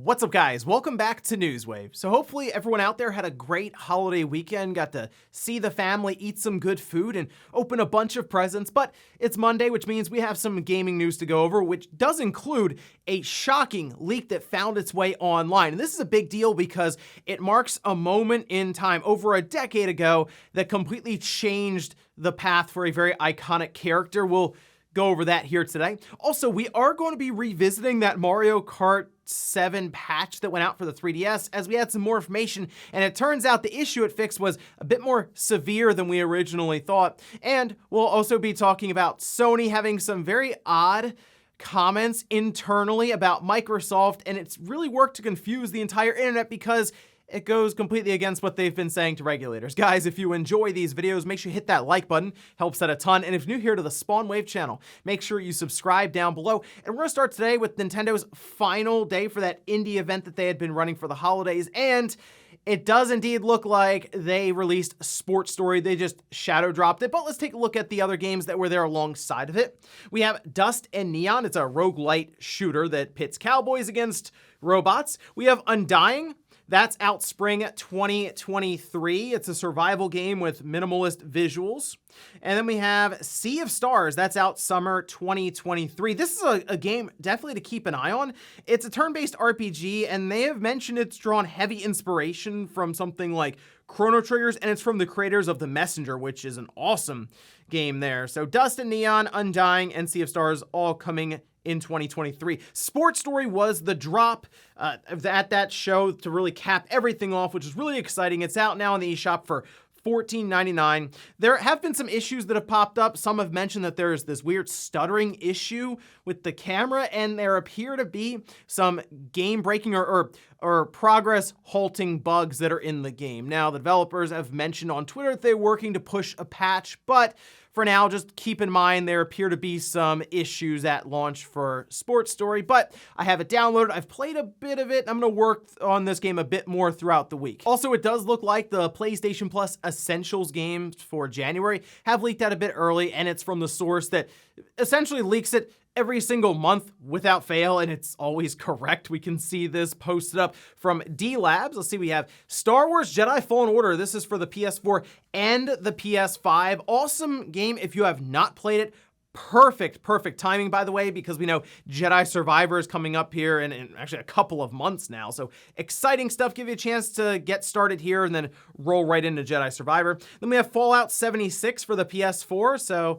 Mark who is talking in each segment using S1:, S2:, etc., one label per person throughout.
S1: What's up, guys? Welcome back to Newswave. So hopefully everyone out there had a great holiday weekend, got to see the family, eat some good food, and open a bunch of presents. But it's Monday, which means we have some gaming news to go over, which does include a shocking leak that found its way online. And this is a big deal because it marks a moment in time over a decade ago that completely changed the path for a very iconic character. We'll go over that here today. Also, we are going to be revisiting that Mario Kart 7 patch that went out for the 3DS as we had some more information, and it turns out the issue it fixed was a bit more severe than we originally thought. And we'll also be talking about Sony having some very odd comments internally about Microsoft, and it's really worked to confuse the entire internet because it goes completely against what they've been saying to regulators. Guys, if you enjoy these videos, make sure you hit that like button, helps out a ton. And if you're new here to the Spawn Wave channel, make sure you subscribe down below. And we're gonna start today with Nintendo's final day for that indie event that they had been running for the holidays. And it does indeed look like they released Sports Story. They just shadow dropped it, but let's take a look at the other games that were there alongside of it. We have Dust and Neon. It's a roguelite shooter that pits cowboys against robots. We have Undying. That's out spring 2023. It's a survival game with minimalist visuals. And then we have Sea of Stars. That's out summer 2023. This is a game definitely to keep an eye on. It's a turn-based RPG, and they have mentioned it's drawn heavy inspiration from something like Chrono Triggers, and it's from the creators of The Messenger, which is an awesome game there. So Dust and Neon, Undying, and Sea of Stars all coming in 2023. Sports Story was the drop at that show to really cap everything off, which is really exciting. It's out now in the eShop for $14.99. There have been some issues that have popped up. Some have mentioned that there's this weird stuttering issue with the camera, and there appear to be some game-breaking or progress halting bugs that are in the game. Now, the developers have mentioned on Twitter that they're working to push a patch, but for now, just keep in mind there appear to be some issues at launch for Sports Story, but I have it downloaded. I've played a bit of it. I'm going to work on this game a bit more throughout the week. Also, it does look like the PlayStation Plus Essentials games for January have leaked out a bit early, and it's from the source that essentially leaks it every single month without fail, and it's always correct. We can see this posted up from D Labs. Let's see, we have Star Wars Jedi Fallen Order. This is for the PS4 and the PS5. Awesome game if you have not played it. Perfect timing, by the way, because we know Jedi Survivor is coming up here in actually a couple of months now. So exciting stuff. Give you a chance to get started here and then roll right into Jedi Survivor. Then we have Fallout 76 for the PS4. So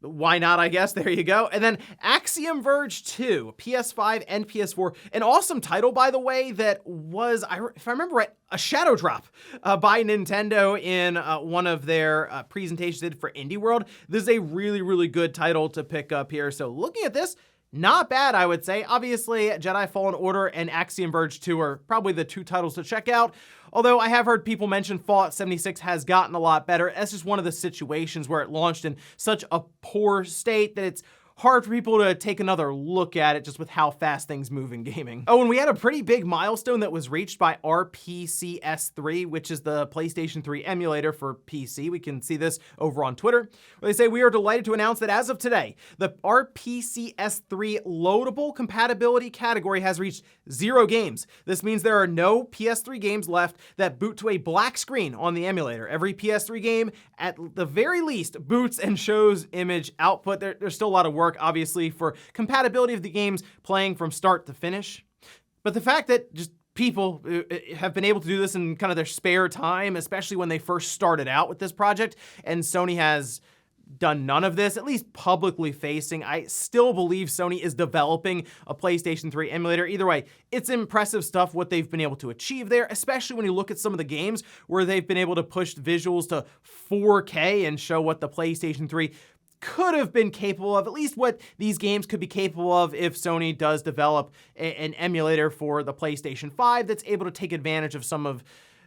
S1: why not, I guess? There you go. And then Axiom Verge 2, PS5 and PS4. An awesome title, by the way, that was, if I remember right, a shadow drop by Nintendo in one of their presentations they did for Indie World. This is a really good title to pick up here. So looking at this, not bad, I would say. Obviously, Jedi Fallen Order and Axiom Verge 2 are probably the two titles to check out. Although I have heard people mention Fallout 76 has gotten a lot better. That's just one of the situations where it launched in such a poor state that it's hard for people to take another look at it just with how fast things move in gaming. Oh, and we had a pretty big milestone that was reached by RPCS3, which is the PlayStation 3 emulator for PC. We can see this over on Twitter, where they say, we are delighted to announce that as of today, the RPCS3 loadable compatibility category has reached 0 games. This means there are no PS3 games left that boot to a black screen on the emulator. Every PS3 game, at the very least, boots and shows image output. There's still a lot of work, obviously, for compatibility of the games playing from start to finish. But the fact that just people have been able to do this in kind of their spare time, especially when they first started out with this project, and Sony has done none of this, at least publicly facing. I still believe Sony is developing a PlayStation 3 emulator. Either way, it's impressive stuff what they've been able to achieve there, especially when you look at some of the games where they've been able to push visuals to 4K and show what the PlayStation 3 could have been capable of, at least what these games could be capable of if Sony does develop an emulator for the PlayStation 5 that's able to take advantage of some of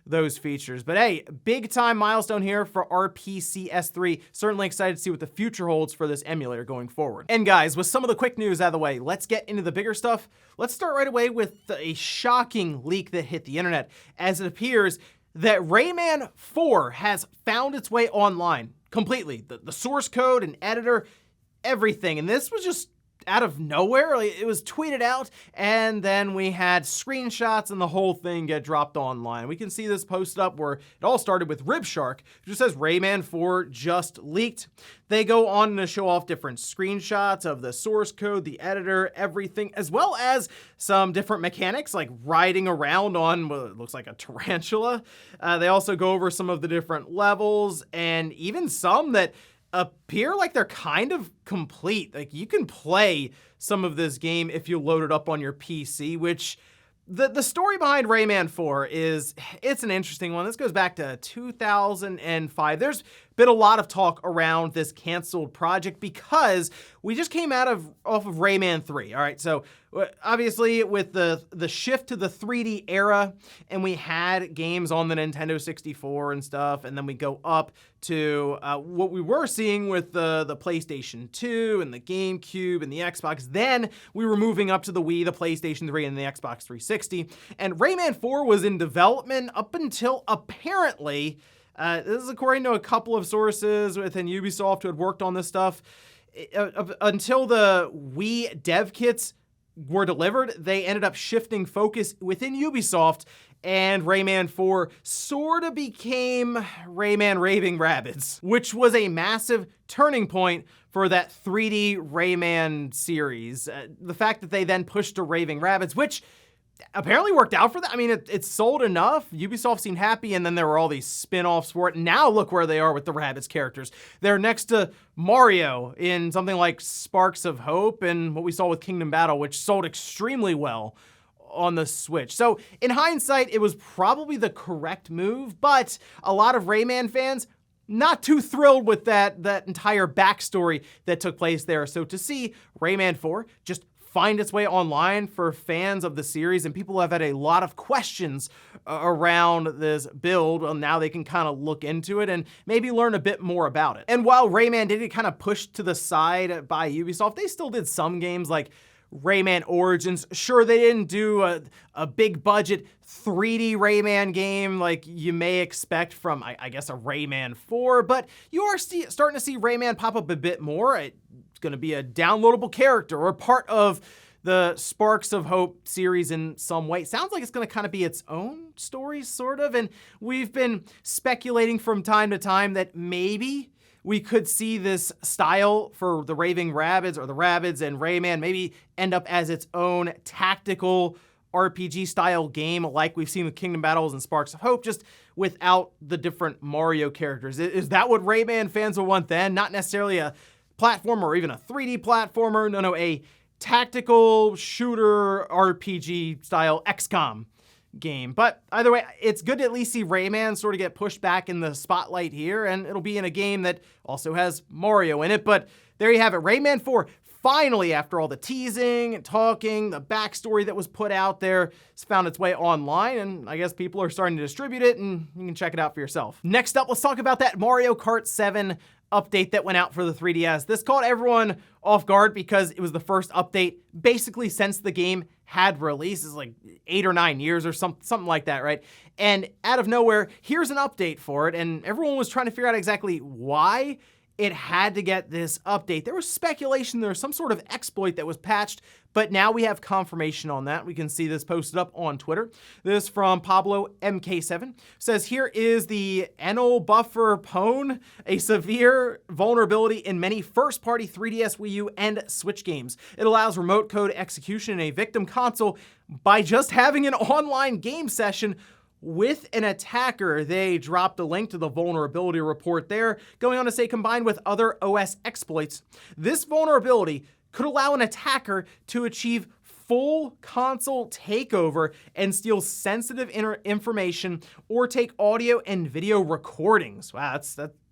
S1: those features. But hey, big time milestone here for RPCS3. Certainly excited to see what the future holds for this emulator going forward. And guys, with some of the quick news out of the way, let's get into the bigger stuff. Let's start right away with a shocking leak that hit the internet, as it appears that Rayman 4 has found its way online completely. The source code and editor, everything. And this was just out of nowhere. Like, it was tweeted out, and then we had screenshots and the whole thing get dropped online. We can see this posted up where it all started with Ribshark, who says Rayman 4 just leaked. They go on to show off different screenshots of the source code, the editor, everything, as well as some different mechanics like riding around on what looks like a tarantula. They also go over some of the different levels and even some that appear like they're kind of complete. Like, you can play some of this game if you load it up on your PC, which the story behind Rayman 4 it's an interesting one. This goes back to 2005. There's been a lot of talk around this canceled project because we just came off of Rayman 3. All right, so obviously with the shift to the 3D era, and we had games on the Nintendo 64 and stuff, and then we go up to what we were seeing with the PlayStation 2 and the GameCube and the Xbox. Then we were moving up to the Wii, the PlayStation 3, and the Xbox 360. And Rayman 4 was in development up until apparently, this is according to a couple of sources within Ubisoft who had worked on this stuff, until the Wii dev kits were delivered, they ended up shifting focus within Ubisoft, and Rayman 4 sort of became Rayman Raving Rabbids, which was a massive turning point for that 3D Rayman series. The fact that they then pushed to Raving Rabbids, which apparently worked out for them. I mean, it sold enough. Ubisoft seemed happy, and then there were all these spin-offs for it. Now look where they are with the Rabbids characters. They're next to Mario in something like Sparks of Hope and what we saw with Kingdom Battle, which sold extremely well on the Switch. So in hindsight, it was probably the correct move, but a lot of Rayman fans not too thrilled with that entire backstory that took place there. So to see Rayman 4 just find its way online for fans of the series, and people have had a lot of questions around this build, well, now they can kind of look into it and maybe learn a bit more about it. And while Rayman did get kind of pushed to the side by Ubisoft, they still did some games like Rayman Origins. Sure, they didn't do a big budget 3D Rayman game like you may expect from, I guess, a Rayman 4, but you are starting to see Rayman pop up a bit more. It's going to be a downloadable character or part of the Sparks of Hope series in some way. Sounds like it's going to kind of be its own story, sort of, and we've been speculating from time to time that maybe we could see this style for the Raving Rabbids or the Rabbids and Rayman maybe end up as its own tactical RPG style game like we've seen with Kingdom Battles and Sparks of Hope, just without the different Mario characters. Is that what Rayman fans will want then? Not necessarily a platformer or even a 3D platformer. No, a tactical shooter RPG style XCOM game. But either way, it's good to at least see Rayman sort of get pushed back in the spotlight here, and it'll be in a game that also has Mario in it. But there you have it, Rayman 4. Finally, after all the teasing and talking, the backstory that was put out there, it's found its way online, and I guess people are starting to distribute it, and you can check it out for yourself. Next up, let's talk about that Mario Kart 7 update that went out for the 3DS. This caught everyone off guard because it was the first update basically since the game had released. It's like 8 or 9 years or something like that, right? And out of nowhere, here's an update for it, and everyone was trying to figure out exactly why it had to get this update. There was speculation there was some sort of exploit that was patched, but now we have confirmation on that. We can see this posted up on Twitter. This from Pablo MK7 says, here is the Enel buffer pwn, a severe vulnerability in many first-party 3DS, Wii U, and Switch games. It allows remote code execution in a victim console by just having an online game session with an attacker. They dropped a link to the vulnerability report there, going on to say, combined with other OS exploits, this vulnerability could allow an attacker to achieve full console takeover and steal sensitive information or take audio and video recordings. Wow,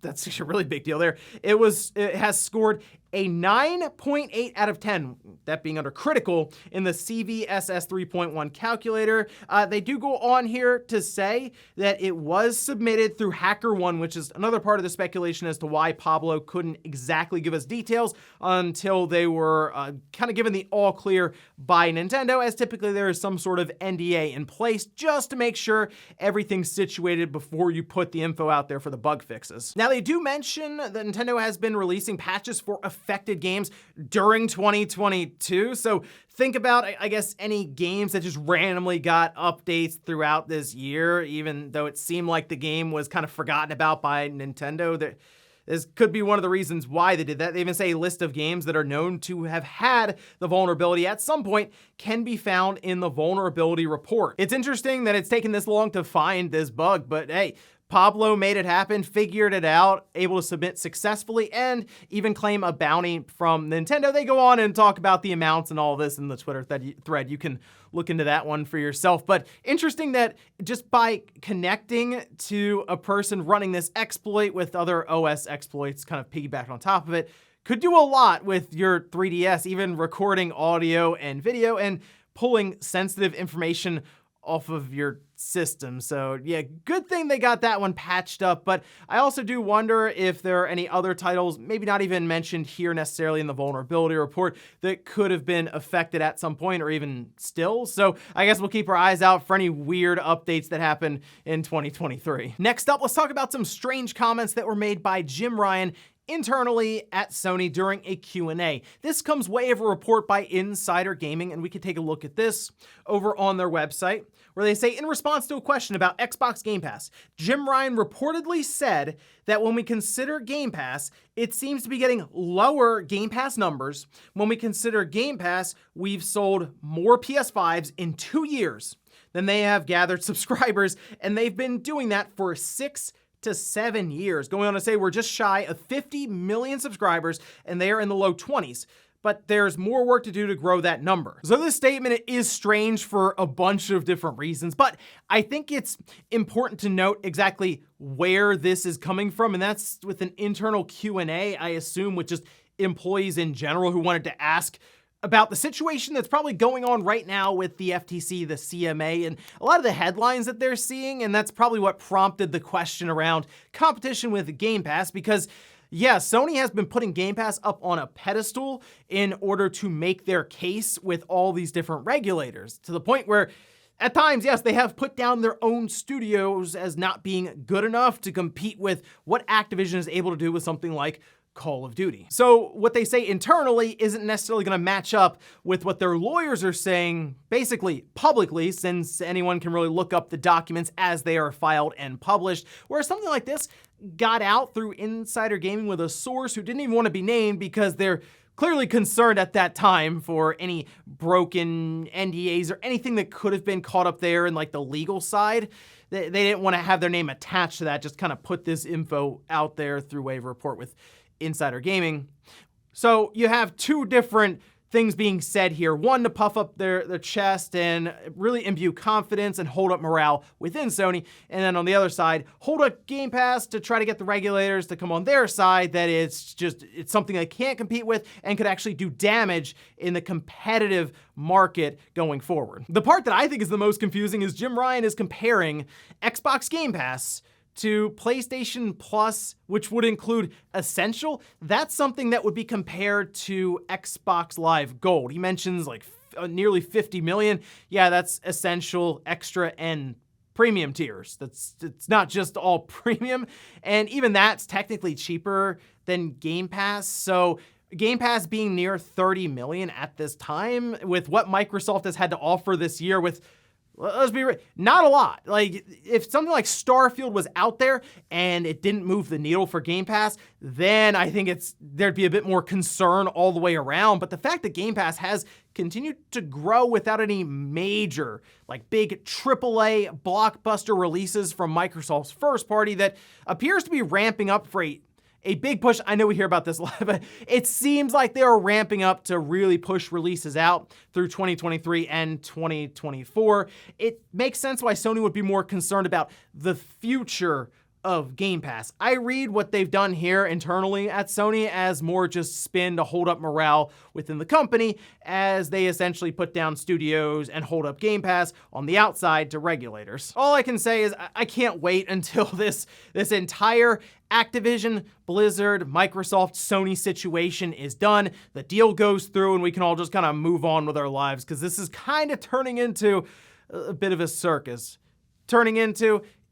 S1: that's a really big deal there. It has scored a 9.8 out of 10, that being under critical, in the CVSS 3.1 calculator. They do go on here to say that it was submitted through HackerOne, which is another part of the speculation as to why Pablo couldn't exactly give us details until they were kind of given the all clear by Nintendo, as typically there is some sort of NDA in place just to make sure everything's situated before you put the info out there for the bug fixes. Now, Now, they do mention that Nintendo has been releasing patches for affected games during 2022, so think about, I guess, any games that just randomly got updates throughout this year, even though it seemed like the game was kind of forgotten about by Nintendo. This could be one of the reasons why they did that. They even say a list of games that are known to have had the vulnerability at some point can be found in the vulnerability report. It's interesting that it's taken this long to find this bug, but hey, Pablo made it happen, figured it out, able to submit successfully, and even claim a bounty from Nintendo. They go on and talk about the amounts and all this in the Twitter thread. You can look into that one for yourself. But interesting that just by connecting to a person running this exploit with other OS exploits kind of piggybacked on top of it, could do a lot with your 3DS, even recording audio and video and pulling sensitive information off of your system. So yeah, good thing they got that one patched up, but I also do wonder if there are any other titles, maybe not even mentioned here necessarily in the vulnerability report, that could have been affected at some point or even still. So I guess we'll keep our eyes out for any weird updates that happen in 2023. Next up, let's talk about some strange comments that were made by Jim Ryan internally at Sony during a Q&A. This comes way of a report by Insider Gaming, and we can take a look at this over on their website, where they say, in response to a question about Xbox Game Pass, Jim Ryan reportedly said that when we consider Game Pass, it seems to be getting lower Game Pass numbers. When we consider Game Pass, we've sold more PS5s in 2 years than they have gathered subscribers, and they've been doing that for 6 to 7 years, going on to say we're just shy of 50 million subscribers and they are in the low 20s. But there's more work to do to grow that number. So this statement is strange for a bunch of different reasons, but I think it's important to note exactly where this is coming from, and that's with an internal Q&A, I assume, with just employees in general who wanted to ask about the situation that's probably going on right now with the FTC, the CMA, and a lot of the headlines that they're seeing, and that's probably what prompted the question around competition with Game Pass, because yeah, Sony has been putting Game Pass up on a pedestal in order to make their case with all these different regulators, to the point where at times, yes, they have put down their own studios as not being good enough to compete with what Activision is able to do with something like Call of Duty. So what they say internally isn't necessarily going to match up with what their lawyers are saying, basically publicly, since anyone can really look up the documents as they are filed and published, whereas something like this got out through Insider Gaming with a source who didn't even want to be named because they're clearly concerned at that time for any broken NDAs or anything that could have been caught up there in like the legal side. They didn't want to have their name attached to that, just kind of put this info out there through way of report with Insider Gaming. So you have two different things being said here. One, to puff up their chest and really imbue confidence and hold up morale within Sony. And then on the other side, hold up Game Pass to try to get the regulators to come on their side, that it's something they can't compete with and could actually do damage in the competitive market going forward. The part that I think is the most confusing is Jim Ryan is comparing Xbox Game Pass to PlayStation Plus, which would include Essential. That's something that would be compared to Xbox Live Gold. He mentions like nearly 50 million. Yeah, that's Essential, Extra, and Premium tiers. It's not just all premium. And even that's technically cheaper than Game Pass. So Game Pass being near 30 million at this time, with what Microsoft has had to offer this year with, let's be real, not a lot. Like, if something like Starfield was out there and it didn't move the needle for Game Pass, then I think there'd be a bit more concern all the way around. But the fact that Game Pass has continued to grow without any major, like big AAA blockbuster releases from Microsoft's first party that appears to be ramping up for a big push. I know we hear about this a lot, but it seems like they are ramping up to really push releases out through 2023 and 2024. It makes sense why Sony would be more concerned about the future of Game Pass. I read what they've done here internally at Sony as more just spin to hold up morale within the company, as they essentially put down studios and hold up Game Pass on the outside to regulators. All I can say is I can't wait until this entire Activision, Blizzard, Microsoft, Sony situation is done, the deal goes through, and we can all just kind of move on with our lives, because this is kind of turning into a bit of a circus.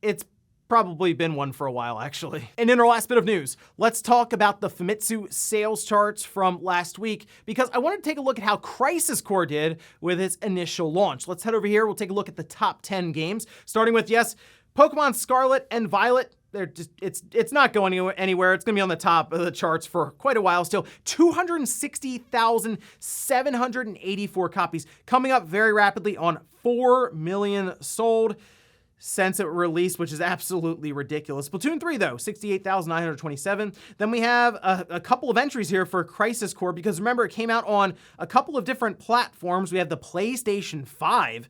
S1: It's probably been one for a while, actually. And in our last bit of news, let's talk about the Famitsu sales charts from last week, because I wanted to take a look at how Crisis Core did with its initial launch. Let's head over here. We'll take a look at the top 10 games, starting with, yes, Pokemon Scarlet and Violet. They're just, it's not going anywhere. It's gonna be on the top of the charts for quite a while still. 260,784 copies, coming up very rapidly on 4 million sold since it released, which is absolutely ridiculous. Splatoon 3, though, 68,927. Then we have a couple of entries here for Crisis Core, because remember, it came out on a couple of different platforms. We have the PlayStation 5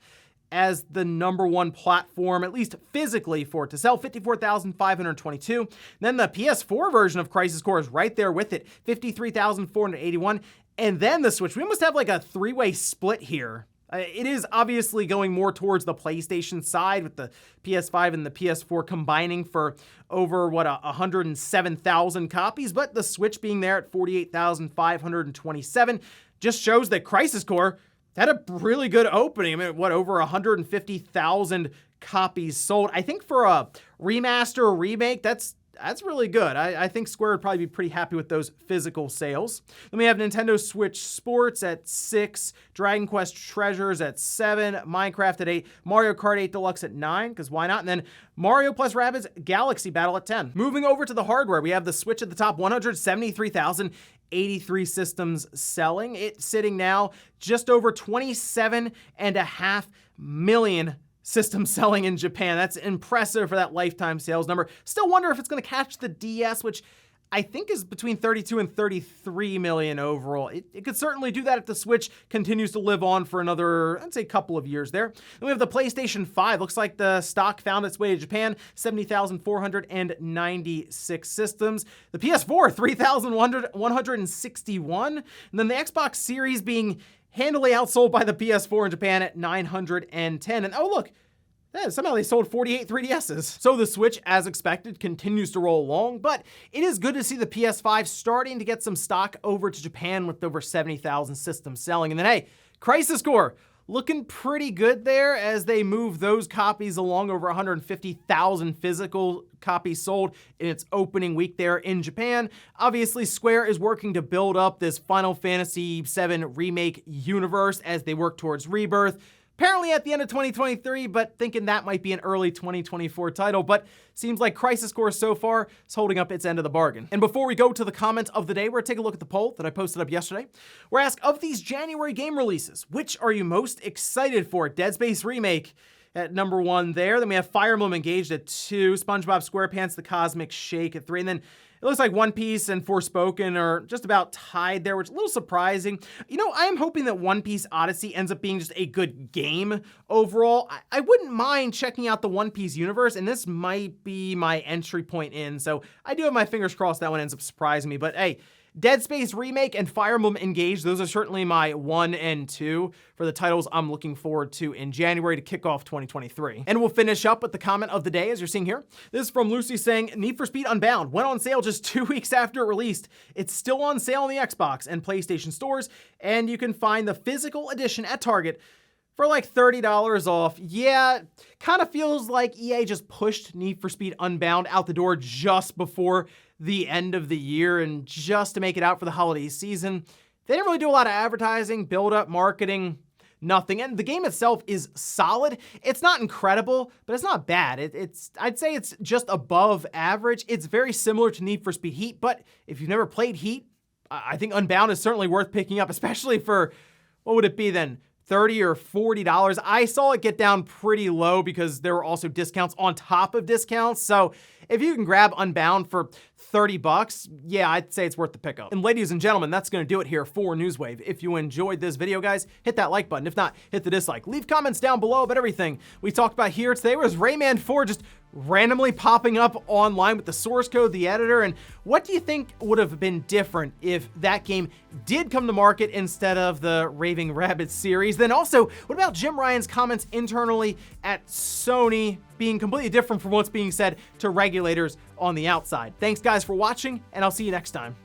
S1: as the #1 platform, at least physically, for it to sell, 54,522. Then the PS4 version of Crisis Core is right there with it, 53,481. And then the Switch. We almost have like a three-way split here. It is obviously going more towards the PlayStation side, with the PS5 and the PS4 combining for over, 107,000 copies, but the Switch being there at 48,527 just shows that Crisis Core had a really good opening. I mean, over 150,000 copies sold. I think for a remaster or remake, that's really good. I think Square would probably be pretty happy with those physical sales. Then we have Nintendo Switch Sports at 6, Dragon Quest Treasures at 7, Minecraft at 8, Mario Kart 8 Deluxe at 9, because why not? And then Mario plus Rabbids Galaxy Battle at 10. Moving over to the hardware, we have the Switch at the top, 173,083 systems selling. It's sitting now just over 27.5 million systems selling in Japan. That's impressive for that lifetime sales number. Still wonder if it's going to catch the DS, which I think is between 32 and 33 million overall. It could certainly do that if the Switch continues to live on for another, I'd say, couple of years there. Then we have the PlayStation 5. Looks like the stock found its way to Japan, 70,496 systems. The PS4, 3,161. And then the Xbox Series being handily outsold by the PS4 in Japan at 910. And oh, look, somehow they sold 48 3DSs. So the Switch, as expected, continues to roll along, but it is good to see the PS5 starting to get some stock over to Japan with over 70,000 systems selling. And then, hey, Crisis Core, looking pretty good there as they move those copies along, over 150,000 physical copies sold in its opening week there in Japan. Obviously, Square is working to build up this Final Fantasy VII Remake universe as they work towards Rebirth. Apparently at the end of 2023, but thinking that might be an early 2024 title, but seems like Crisis Core so far is holding up its end of the bargain. And before we go to the comments of the day, we're gonna take a look at the poll that I posted up yesterday. We're asked, of these January game releases, which are you most excited for? Dead Space Remake at #1 there. Then we have Fire Emblem Engaged at 2, SpongeBob SquarePants The Cosmic Shake at 3, and then it looks like One Piece and Forspoken are just about tied there, which is a little surprising. You know, I am hoping that One Piece Odyssey ends up being just a good game overall. I wouldn't mind checking out the One Piece universe, and this might be my entry point in, so I do have my fingers crossed that one ends up surprising me. But hey, Dead Space Remake and Fire Emblem Engage, those are certainly my 1 and 2 for the titles I'm looking forward to in January to kick off 2023. And we'll finish up with the comment of the day, as you're seeing here. This is from Lucy saying, Need for Speed Unbound went on sale just 2 weeks after it released. It's still on sale on the Xbox and PlayStation stores, and you can find the physical edition at Target for like $30 off. Yeah, kind of feels like EA just pushed Need for Speed Unbound out the door just before the end of the year and just to make it out for the holiday season. They didn't really do a lot of advertising, build up, marketing, nothing. And the game itself is solid. It's not incredible, but it's not bad. I'd say it's just above average. It's very similar to Need for Speed Heat, but if you've never played Heat, I think Unbound is certainly worth picking up, especially for, what would it be then? $30 or $40. I saw it get down pretty low because there were also discounts on top of discounts. So if you can grab Unbound for $30, yeah, I'd say it's worth the pickup. And ladies and gentlemen, that's gonna do it here for Newswave. If you enjoyed this video, guys, hit that like button. If not, hit the dislike. Leave comments down below about everything we talked about here today. Was Rayman 4 just randomly popping up online with the source code, the editor, and what do you think would have been different if that game did come to market instead of the Raving Rabbids series? Then also, what about Jim Ryan's comments internally at Sony being completely different from what's being said to regulators on the outside? Thanks guys for watching, and I'll see you next time.